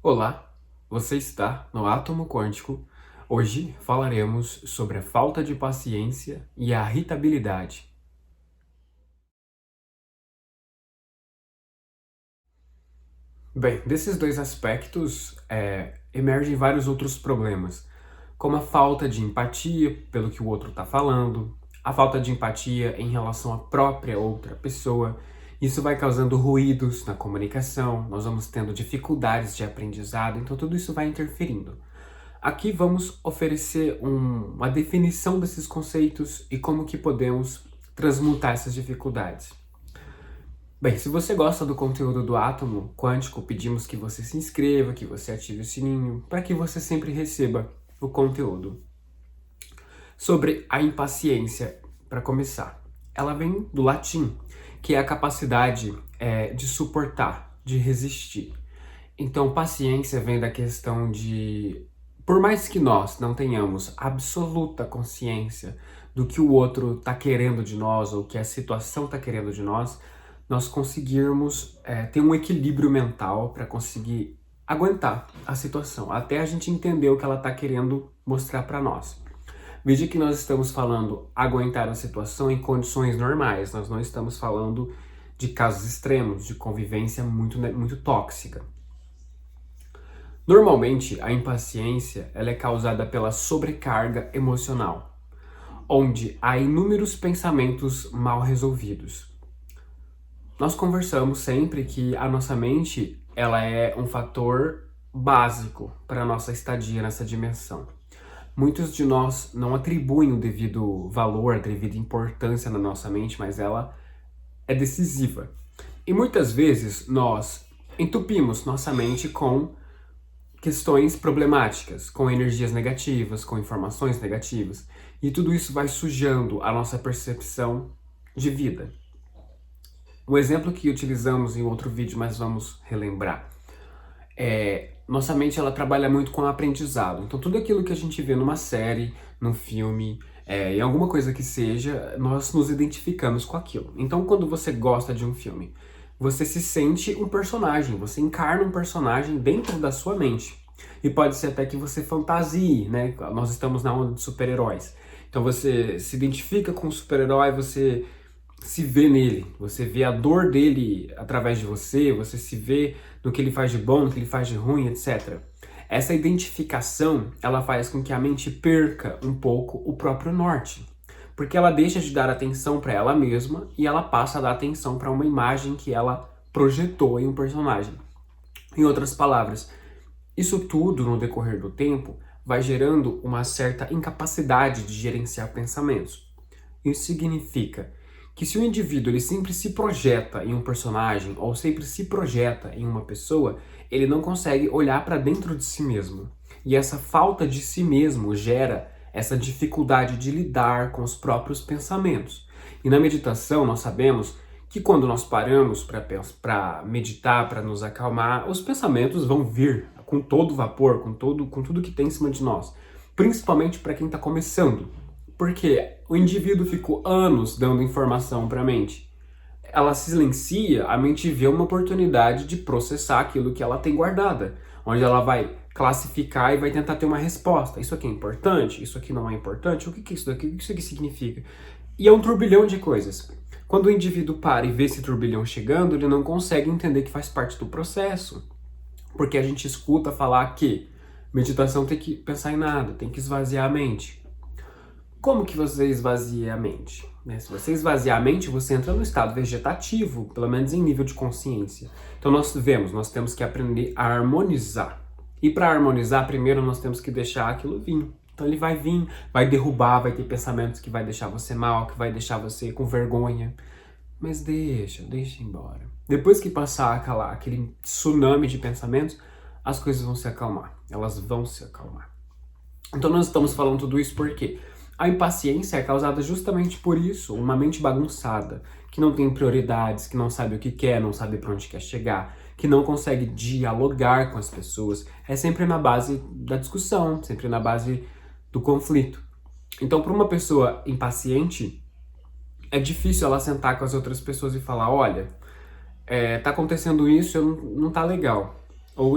Olá, você está no Átomo Quântico. Hoje falaremos sobre a falta de paciência e a irritabilidade. Bem, desses dois aspectos emergem vários outros problemas, como a falta de empatia pelo que o outro está falando, a falta de empatia em relação à própria outra pessoa. Isso vai causando ruídos na comunicação, nós vamos tendo dificuldades de aprendizado, então tudo isso vai interferindo. Aqui vamos oferecer uma definição desses conceitos e como que podemos transmutar essas dificuldades. Bem, se você gosta do conteúdo do Átomo Quântico, pedimos que você se inscreva, que você ative o sininho, para que você sempre receba o conteúdo. Sobre a impaciência, para começar, ela vem do latim, que é a capacidade de suportar, de resistir. Então, paciência vem da questão de, por mais que nós não tenhamos absoluta consciência do que o outro está querendo de nós ou que a situação está querendo de nós, nós conseguirmos ter um equilíbrio mental para conseguir aguentar a situação, até a gente entender o que ela está querendo mostrar para nós. Veja que nós estamos falando aguentar a situação em condições normais, nós não estamos falando de casos extremos, de convivência muito tóxica. Normalmente, a impaciência ela é causada pela sobrecarga emocional, onde há inúmeros pensamentos mal resolvidos. Nós conversamos sempre que a nossa mente ela é um fator básico para a nossa estadia nessa dimensão. Muitos de nós não atribuem o devido valor, a devida importância na nossa mente, mas ela é decisiva. E muitas vezes nós entupimos nossa mente com questões problemáticas, com energias negativas, com informações negativas, e tudo isso vai sujando a nossa percepção de vida. Um exemplo que utilizamos em outro vídeo, mas vamos relembrar, nossa mente ela trabalha muito com o aprendizado. Então tudo aquilo que a gente vê numa série, num filme, em alguma coisa que seja, nós nos identificamos com aquilo. Então quando você gosta de um filme, você se sente um personagem, você encarna um personagem dentro da sua mente. E pode ser até que você fantasie, né? Nós estamos na onda de super-heróis. Então você se identifica com o super-herói, você se vê nele, você vê a dor dele através de você, você se vê no que ele faz de bom, no que ele faz de ruim, etc. Essa identificação, ela faz com que a mente perca um pouco o próprio norte, porque ela deixa de dar atenção para ela mesma e ela passa a dar atenção para uma imagem que ela projetou em um personagem. Em outras palavras, isso tudo no decorrer do tempo vai gerando uma certa incapacidade de gerenciar pensamentos. Isso significa que se o indivíduo ele sempre se projeta em um personagem ou sempre se projeta em uma pessoa, ele não consegue olhar para dentro de si mesmo. E essa falta de si mesmo gera essa dificuldade de lidar com os próprios pensamentos. E na meditação nós sabemos que quando nós paramos para meditar, para nos acalmar, os pensamentos vão vir com todo vapor, com tudo que tem em cima de nós. Principalmente para quem está começando. Porque o indivíduo ficou anos dando informação para a mente. Ela silencia, a mente vê uma oportunidade de processar aquilo que ela tem guardada, onde ela vai classificar e vai tentar ter uma resposta. Isso aqui é importante? Isso aqui não é importante? O que é isso daqui? O que isso aqui significa? E é um turbilhão de coisas. Quando o indivíduo para e vê esse turbilhão chegando, ele não consegue entender que faz parte do processo. Porque a gente escuta falar que meditação tem que pensar em nada, tem que esvaziar a mente. Como que você esvazia a mente? Se você esvaziar a mente, você entra no estado vegetativo, pelo menos em nível de consciência. Então nós temos que aprender a harmonizar. E para harmonizar, primeiro nós temos que deixar aquilo vir. Então ele vai vir, vai derrubar, vai ter pensamentos que vai deixar você mal, que vai deixar você com vergonha. Mas deixa embora. Depois que passar aquele tsunami de pensamentos, as coisas vão se acalmar. Elas vão se acalmar. Então nós estamos falando tudo isso por quê? A impaciência é causada justamente por isso, uma mente bagunçada, que não tem prioridades, que não sabe o que quer, não sabe para onde quer chegar, que não consegue dialogar com as pessoas, é sempre na base da discussão, sempre na base do conflito. Então, para uma pessoa impaciente, é difícil ela sentar com as outras pessoas e falar, olha, tá acontecendo isso, não tá legal.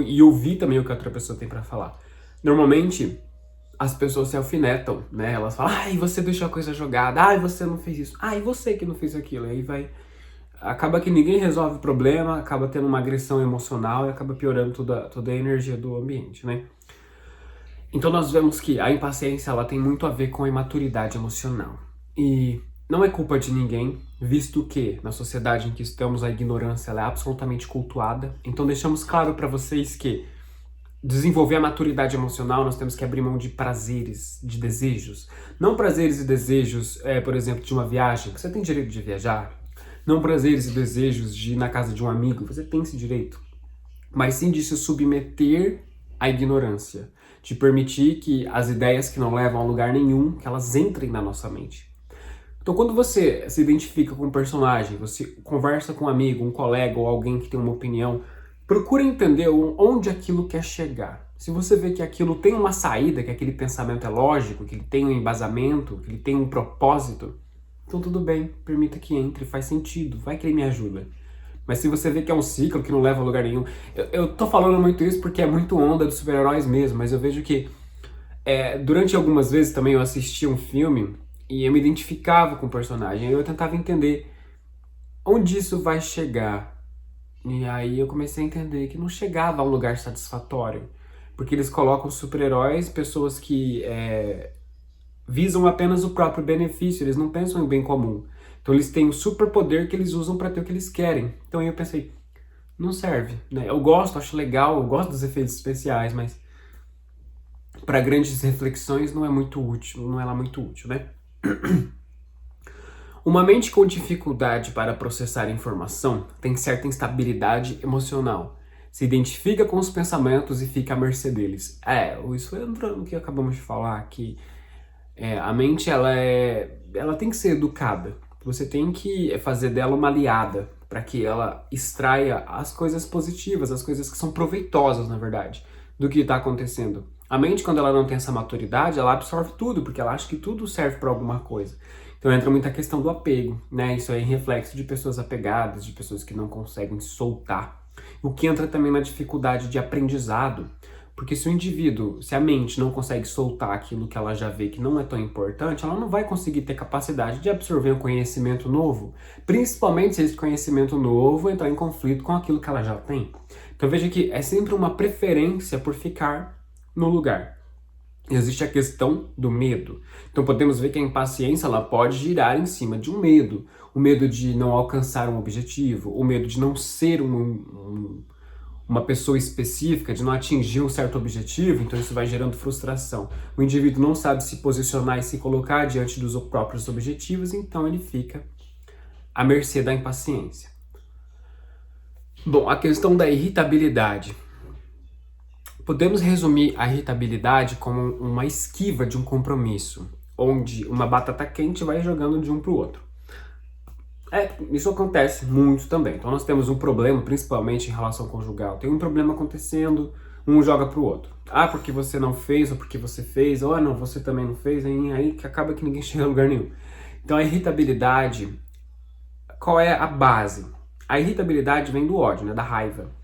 e ouvir também o que a outra pessoa tem para falar. Normalmente, as pessoas se alfinetam, né? Elas falam, ai, você deixou a coisa jogada, ai, você não fez isso, ai, você que não fez aquilo. E aí vai... Acaba que ninguém resolve o problema, acaba tendo uma agressão emocional e acaba piorando toda a energia do ambiente, né? Então nós vemos que a impaciência ela tem muito a ver com a imaturidade emocional. E não é culpa de ninguém, visto que na sociedade em que estamos a ignorância ela é absolutamente cultuada. Então deixamos claro para vocês que desenvolver a maturidade emocional nós temos que abrir mão de prazeres, de desejos. Não prazeres e desejos, por exemplo, de uma viagem, que você tem direito de viajar. Não prazeres e desejos de ir na casa de um amigo, você tem esse direito. Mas sim de se submeter à ignorância. De permitir que as ideias que não levam a lugar nenhum, que elas entrem na nossa mente. Então quando você se identifica com um personagem, você conversa com um amigo, um colega ou alguém que tem uma opinião, procura entender onde aquilo quer chegar. Se você vê que aquilo tem uma saída, que aquele pensamento é lógico, que ele tem um embasamento, que ele tem um propósito, então tudo bem, permita que entre, faz sentido, vai que ele me ajuda. Mas se você vê que é um ciclo que não leva a lugar nenhum... Eu tô falando muito isso porque é muito onda dos super-heróis mesmo, mas eu vejo que durante algumas vezes também eu assistia um filme e eu me identificava com o personagem, eu tentava entender onde isso vai chegar. E aí eu comecei a entender que não chegava a um lugar satisfatório, porque eles colocam super-heróis, pessoas que visam apenas o próprio benefício, eles não pensam em bem comum. Então eles têm o superpoder que eles usam para ter o que eles querem. Então aí eu pensei, não serve, né? Eu gosto, acho legal, eu gosto dos efeitos especiais, mas para grandes reflexões não é muito útil, não é lá muito útil, né? Uma mente com dificuldade para processar informação tem certa instabilidade emocional. Se identifica com os pensamentos e fica à mercê deles. Isso entra no que acabamos de falar, que a mente ela tem que ser educada. Você tem que fazer dela uma aliada para que ela extraia as coisas positivas, as coisas que são proveitosas, na verdade, do que está acontecendo. A mente, quando ela não tem essa maturidade, ela absorve tudo, porque ela acha que tudo serve para alguma coisa. Então entra muita questão do apego, né? Isso é reflexo de pessoas apegadas, de pessoas que não conseguem soltar. O que entra também na dificuldade de aprendizado, porque se a mente não consegue soltar aquilo que ela já vê que não é tão importante, ela não vai conseguir ter capacidade de absorver um conhecimento novo, principalmente se esse conhecimento novo entrar em conflito com aquilo que ela já tem. Então veja que é sempre uma preferência por ficar no lugar. Existe a questão do medo. Então podemos ver que a impaciência ela pode girar em cima de um medo. O medo de não alcançar um objetivo, o medo de não ser uma pessoa específica, de não atingir um certo objetivo, então isso vai gerando frustração. O indivíduo não sabe se posicionar e se colocar diante dos próprios objetivos, então ele fica à mercê da impaciência. Bom, a questão da irritabilidade. Podemos resumir a irritabilidade como uma esquiva de um compromisso, onde uma batata quente vai jogando de um para o outro. Isso acontece muito também. Então nós temos um problema, principalmente em relação conjugal. Tem um problema acontecendo, um joga pro outro. Porque você não fez, ou porque você fez, ou não, você também não fez, aí que acaba que ninguém chega a lugar nenhum. Então a irritabilidade, qual é a base? A irritabilidade vem do ódio, né, da raiva.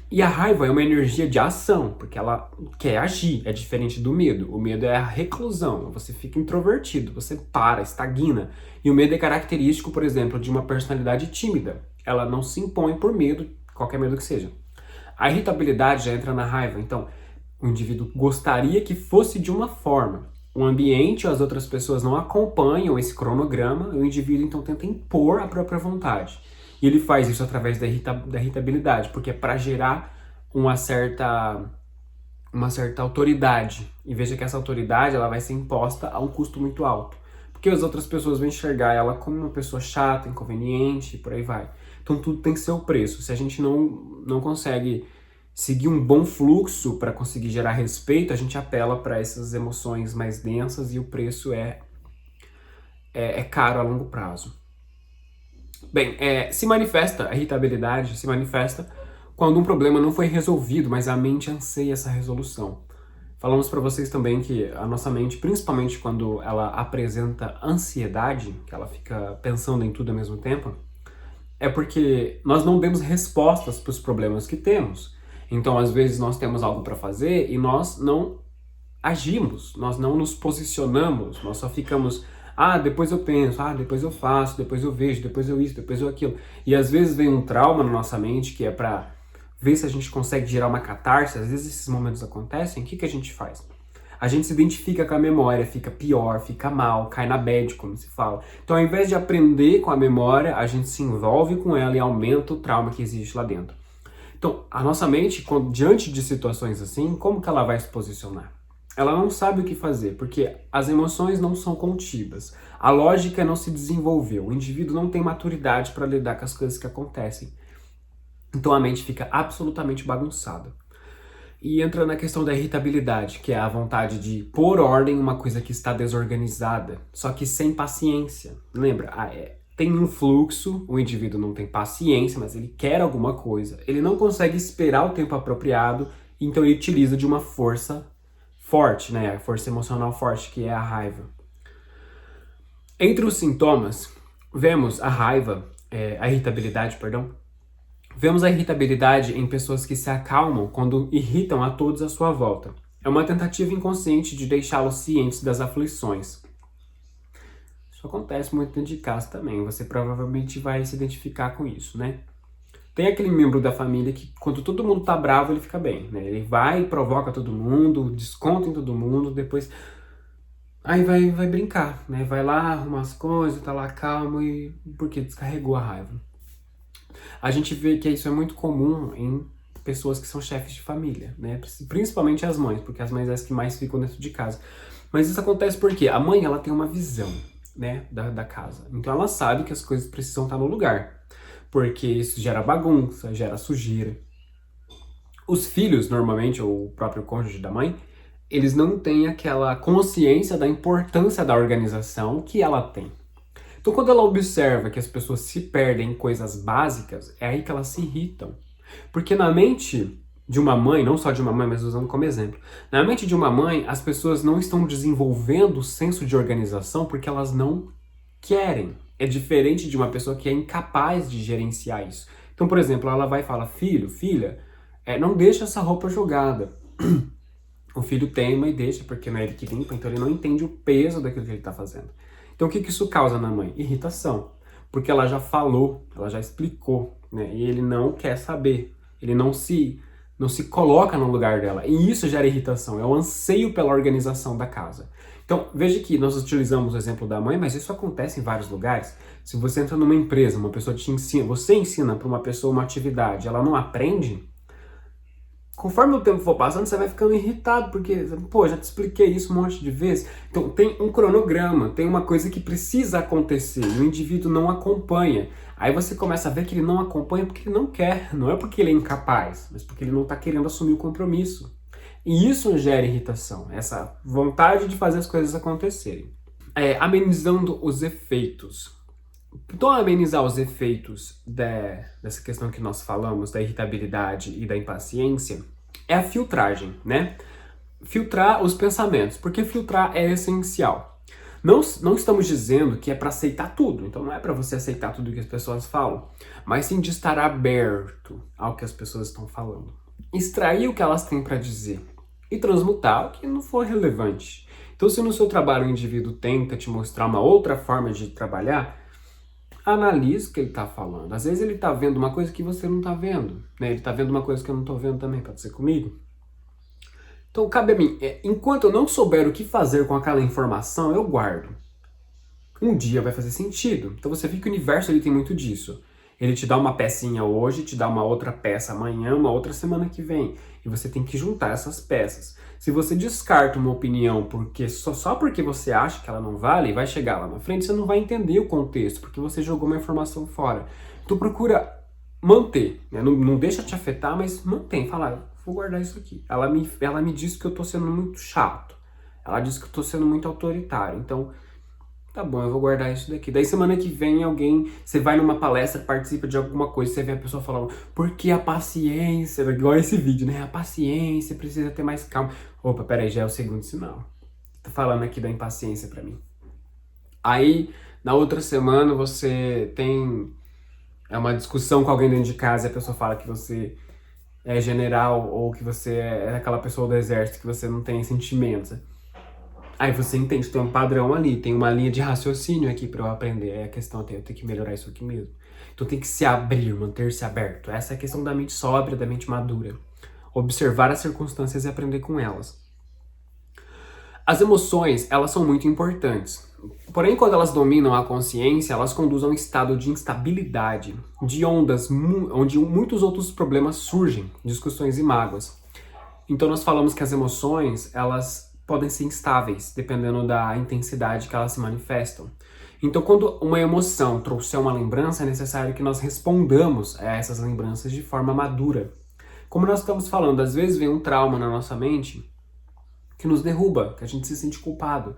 E a raiva é uma energia de ação, porque ela quer agir, é diferente do medo. O medo é a reclusão, você fica introvertido, você para, estagna. E o medo é característico, por exemplo, de uma personalidade tímida. Ela não se impõe por medo, qualquer medo que seja. A irritabilidade já entra na raiva, então o indivíduo gostaria que fosse de uma forma. O ambiente ou as outras pessoas não acompanham esse cronograma, e o indivíduo então tenta impor a própria vontade. E ele faz isso através da irritabilidade, porque é para gerar uma certa autoridade. E veja que essa autoridade ela vai ser imposta a um custo muito alto. Porque as outras pessoas vão enxergar ela como uma pessoa chata, inconveniente, e por aí vai. Então tudo tem seu preço. Se a gente não consegue seguir um bom fluxo para conseguir gerar respeito, a gente apela para essas emoções mais densas e o preço é caro a longo prazo. Bem, a irritabilidade se manifesta quando um problema não foi resolvido, mas a mente anseia essa resolução. Falamos para vocês também que a nossa mente, principalmente quando ela apresenta ansiedade, que ela fica pensando em tudo ao mesmo tempo, é porque nós não demos respostas para os problemas que temos. Então, às vezes, nós temos algo para fazer e nós não agimos, nós não nos posicionamos, nós só ficamos, depois eu penso, depois eu faço, depois eu vejo, depois eu isso, depois eu aquilo. E às vezes vem um trauma na nossa mente que é para ver se a gente consegue gerar uma catarse. Às vezes esses momentos acontecem, o que que a gente faz? A gente se identifica com a memória, fica pior, fica mal, cai na bad, como se fala. Então, ao invés de aprender com a memória, a gente se envolve com ela e aumenta o trauma que existe lá dentro. Então, a nossa mente, diante de situações assim, como que ela vai se posicionar? Ela não sabe o que fazer, porque as emoções não são contidas. A lógica não se desenvolveu. O indivíduo não tem maturidade para lidar com as coisas que acontecem. Então a mente fica absolutamente bagunçada. E entra na questão da irritabilidade, que é a vontade de pôr ordem em uma coisa que está desorganizada, só que sem paciência. Lembra? Tem um fluxo, o indivíduo não tem paciência, mas ele quer alguma coisa. Ele não consegue esperar o tempo apropriado, então ele utiliza de uma força forte, né? A força emocional forte, que é a raiva. Entre os sintomas, vemos a raiva, a irritabilidade, perdão. Vemos a irritabilidade em pessoas que se acalmam quando irritam a todos à sua volta. É uma tentativa inconsciente de deixá-los cientes das aflições. Isso acontece muito dentro de casa também, você provavelmente vai se identificar com isso, né? Tem aquele membro da família que, quando todo mundo tá bravo, ele fica bem, né? Ele vai e provoca todo mundo, desconta em todo mundo, depois aí vai brincar, né? Vai lá, arruma as coisas, tá lá calmo e porque descarregou a raiva. A gente vê que isso é muito comum em pessoas que são chefes de família, né? Principalmente as mães, porque as mães são as que mais ficam dentro de casa. Mas isso acontece porque a mãe, ela tem uma visão, né, da casa. Então ela sabe que as coisas precisam estar no lugar, porque isso gera bagunça, gera sujeira. Os filhos, normalmente, ou o próprio cônjuge da mãe, eles não têm aquela consciência da importância da organização que ela tem. Então, quando ela observa que as pessoas se perdem em coisas básicas, é aí que elas se irritam. Porque na mente de uma mãe, não só de uma mãe, mas usando como exemplo, na mente de uma mãe, as pessoas não estão desenvolvendo o senso de organização porque elas não querem. É diferente de uma pessoa que é incapaz de gerenciar isso. Então, por exemplo, ela vai e fala, filho, filha, não deixa essa roupa jogada. O filho teima e deixa, porque não é ele que limpa, então ele não entende o peso daquilo que ele está fazendo. Então o que isso causa na mãe? Irritação. Porque ela já falou, ela já explicou, né? E ele não quer saber. Ele não se coloca no lugar dela. E isso gera irritação, é o anseio pela organização da casa. Então, veja que nós utilizamos o exemplo da mãe, mas isso acontece em vários lugares. Se você entra numa empresa, uma pessoa te ensina, você ensina para uma pessoa uma atividade, ela não aprende, conforme o tempo for passando, você vai ficando irritado, porque, já te expliquei isso um monte de vezes. Então, tem um cronograma, tem uma coisa que precisa acontecer, e o indivíduo não acompanha. Aí você começa a ver que ele não acompanha porque ele não quer, não é porque ele é incapaz, mas porque ele não está querendo assumir o compromisso. E isso gera irritação, essa vontade de fazer as coisas acontecerem. Amenizando os efeitos. Então, amenizar os efeitos dessa questão que nós falamos, da irritabilidade e da impaciência, é a filtragem, né? Filtrar os pensamentos, porque filtrar é essencial. Não estamos dizendo que é para aceitar tudo, então não é para você aceitar tudo que as pessoas falam, mas sim de estar aberto ao que as pessoas estão falando. Extrair o que elas têm para dizer e transmutar o que não for relevante. Então, se no seu trabalho o indivíduo tenta te mostrar uma outra forma de trabalhar, analise o que ele está falando. Às vezes ele está vendo uma coisa que você não está vendo, né? Ele está vendo uma coisa que eu não estou vendo também, pode ser comigo. Então cabe a mim, enquanto eu não souber o que fazer com aquela informação, eu guardo. Um dia vai fazer sentido. Então você vê que o universo ele tem muito disso. Ele te dá uma pecinha hoje, te dá uma outra peça amanhã, uma outra semana que vem. E você tem que juntar essas peças. Se você descarta uma opinião porque só porque você acha que ela não vale, vai chegar lá na frente, você não vai entender o contexto, porque você jogou uma informação fora. Então procura manter, né? Não deixa te afetar, mas mantém. Fala, vou guardar isso aqui. Ela me disse que eu tô sendo muito chato. Ela disse que eu tô sendo muito autoritário. Então, tá bom, eu vou guardar isso daqui. Daí semana que vem você vai numa palestra, participa de alguma coisa, você vê a pessoa falando, porque a paciência, igual esse vídeo, né? A paciência precisa ter mais calma. Opa, peraí, já é o segundo sinal. Tá falando aqui da impaciência pra mim. Aí, na outra semana, você tem uma discussão com alguém dentro de casa e a pessoa fala que você é general ou que você é aquela pessoa do exército que você não tem sentimentos. Aí você entende, tem um padrão ali, tem uma linha de raciocínio aqui pra eu aprender. É a questão, eu tenho que melhorar isso aqui mesmo. Então tem que se abrir, manter-se aberto. Essa é a questão da mente sóbria, da mente madura. Observar as circunstâncias e aprender com elas. As emoções, elas são muito importantes. Porém, quando elas dominam a consciência, elas conduzem a um estado de instabilidade, de ondas, onde muitos outros problemas surgem, discussões e mágoas. Então nós falamos que as emoções, elas podem ser instáveis, dependendo da intensidade que elas se manifestam. Então, quando uma emoção trouxer uma lembrança, é necessário que nós respondamos a essas lembranças de forma madura. Como nós estamos falando, às vezes vem um trauma na nossa mente que nos derruba, que a gente se sente culpado.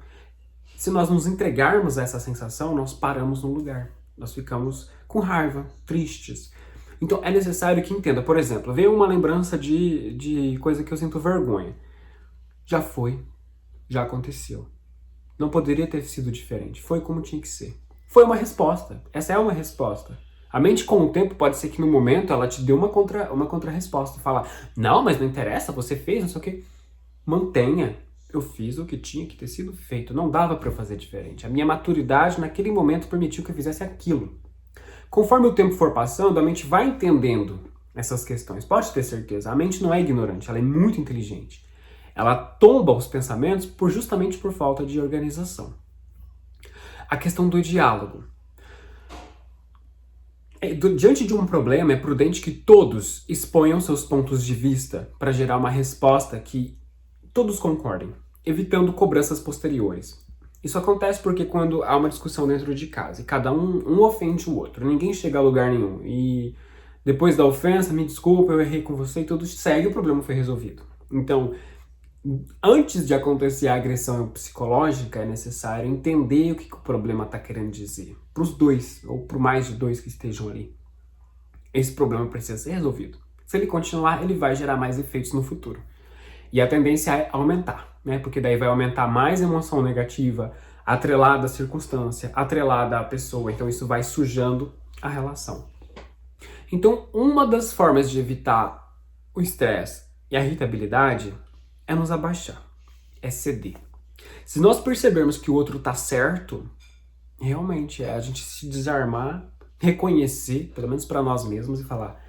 Se nós nos entregarmos a essa sensação, nós paramos no lugar. Nós ficamos com raiva, tristes. Então é necessário que entenda. Por exemplo, veio uma lembrança de coisa que eu sinto vergonha. Já foi, já aconteceu. Não poderia ter sido diferente. Foi como tinha que ser. Foi uma resposta. Essa é uma resposta. A mente, com o tempo, pode ser que no momento ela te dê uma contra-resposta. Falar, não, mas não interessa, você fez, não sei o quê. Mantenha. Eu fiz o que tinha que ter sido feito. Não dava para eu fazer diferente. A minha maturidade naquele momento permitiu que eu fizesse aquilo. Conforme o tempo for passando, a mente vai entendendo essas questões. Pode ter certeza. A mente não é ignorante, ela é muito inteligente. Ela tomba os pensamentos justamente por falta de organização. A questão do diálogo. Diante de um problema, é prudente que todos exponham seus pontos de vista para gerar uma resposta que todos concordem, evitando cobranças posteriores. Isso acontece porque quando há uma discussão dentro de casa e cada um ofende o outro, ninguém chega a lugar nenhum e depois da ofensa, me desculpa, eu errei com você e tudo segue, o problema foi resolvido. Então, antes de acontecer a agressão psicológica, é necessário entender o que o problema está querendo dizer. Para os dois, ou para mais de dois que estejam ali. Esse problema precisa ser resolvido. Se ele continuar, ele vai gerar mais efeitos no futuro. E a tendência é aumentar, né? Porque daí vai aumentar mais emoção negativa, atrelada à circunstância, atrelada à pessoa. Então isso vai sujando a relação. Então, uma das formas de evitar o estresse e a irritabilidade é nos abaixar, é ceder. Se nós percebermos que o outro tá certo, realmente é a gente se desarmar, reconhecer, pelo menos para nós mesmos, e falar,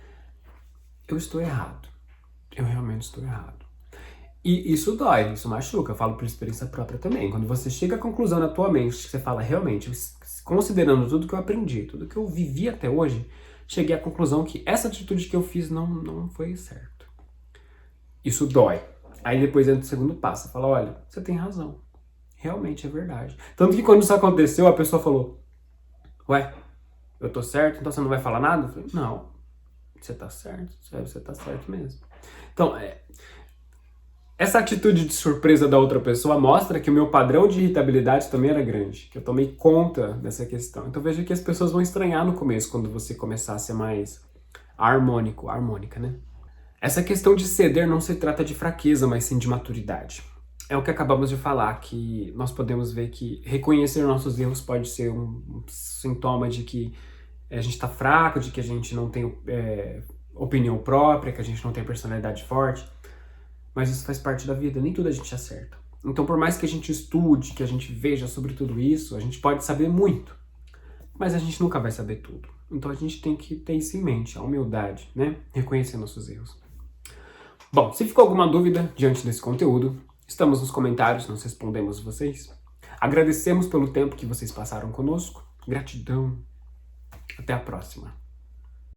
eu estou errado, eu realmente estou errado. E isso dói, isso machuca, eu falo por experiência própria também. Quando você chega à conclusão na tua mente, que você fala, realmente, considerando tudo que eu aprendi, tudo que eu vivi até hoje, cheguei à conclusão que essa atitude que eu fiz não foi certo. Isso dói. Aí depois entra o segundo passo, você fala, olha, você tem razão, realmente é verdade. Tanto que quando isso aconteceu, a pessoa falou, ué, eu tô certo, então você não vai falar nada? Eu falei, não, você tá certo, você tá certo mesmo. Então, essa atitude de surpresa da outra pessoa mostra que o meu padrão de irritabilidade também era grande, que eu tomei conta dessa questão. Então veja que as pessoas vão estranhar no começo, quando você começar a ser mais harmônica, né? Essa questão de ceder não se trata de fraqueza, mas sim de maturidade. É o que acabamos de falar, que nós podemos ver que reconhecer nossos erros pode ser um sintoma de que a gente está fraco, de que a gente não tem opinião própria, que a gente não tem personalidade forte. Mas isso faz parte da vida, nem tudo a gente acerta. Então, por mais que a gente estude, que a gente veja sobre tudo isso, a gente pode saber muito, mas a gente nunca vai saber tudo. Então a gente tem que ter isso em mente, a humildade, né? Reconhecer nossos erros. Bom, se ficou alguma dúvida diante desse conteúdo, estamos nos comentários, nós respondemos vocês. Agradecemos pelo tempo que vocês passaram conosco. Gratidão. Até a próxima.